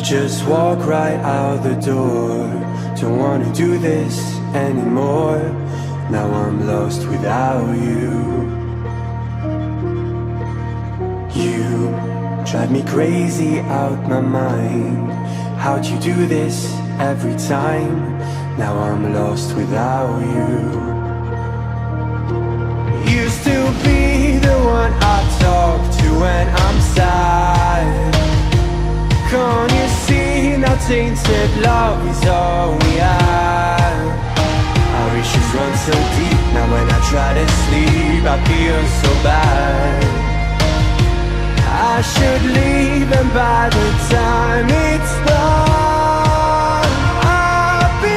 just walk right out the door. Don't wanna do this anymore. Now I'm lost without you. You drive me crazy out my mind. How'd you do this every time? Now I'm lost without you. Used to be the one I talk to when I'm sad. Can't you see now tainted love is all we have? Our issues run so deep, now when I try to sleep I feel so bad. I should leave and by the time it's done I'll be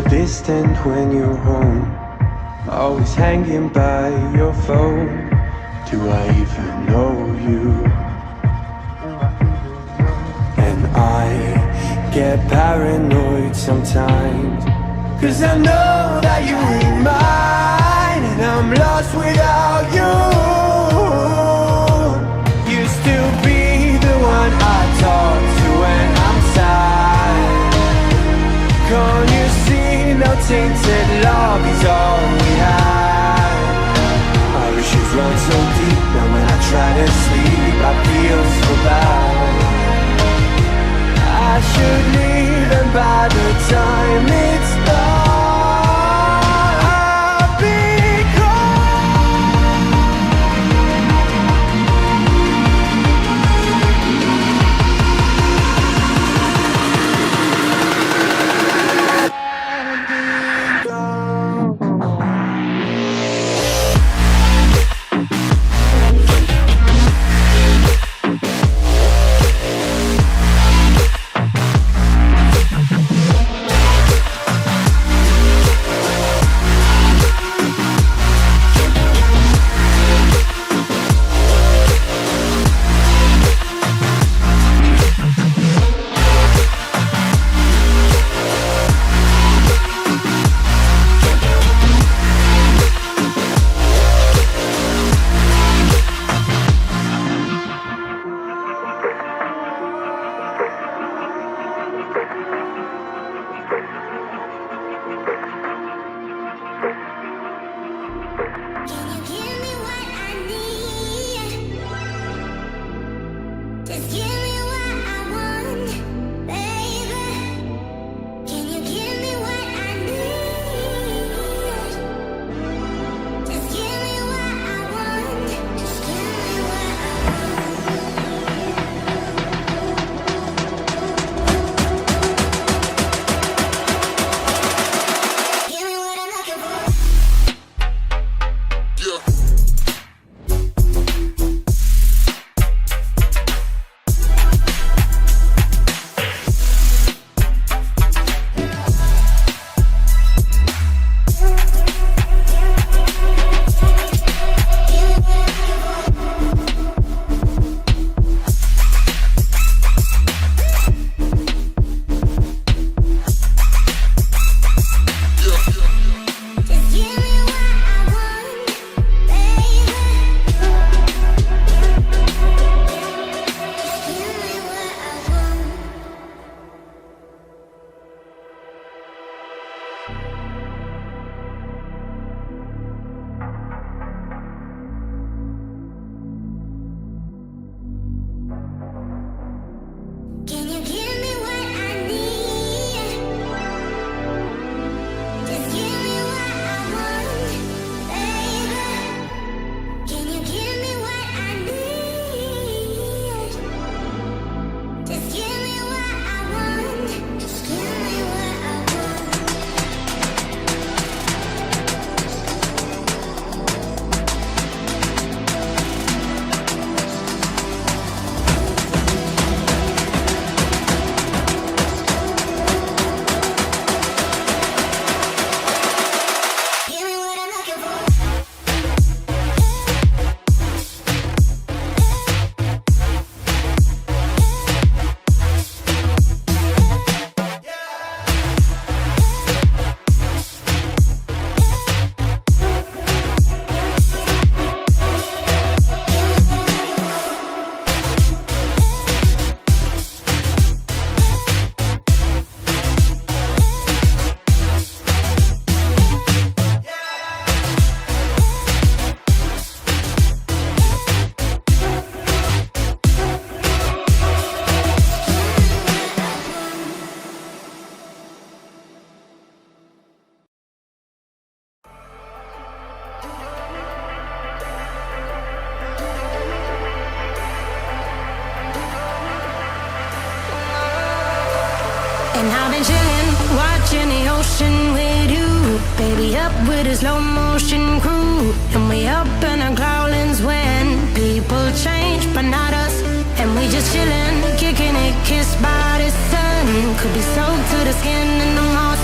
distant when you're home, always hanging by your phone. Do I even know you? And I get paranoid sometimes, 'cause I know that you ain't mine, and I'm lost without you. Used to be the one I talk to when I'm sad. Can't you see now tainted love is all we have? Our issues run so deep, now when I try to sleep I feel so bad. I should leave and by the time it's done I'll be the slow motion crew, and we up in our growlings when people change, but not us. And we just chillin', kicking it, kissed by the sun. Could be soaked to the skin in the morning.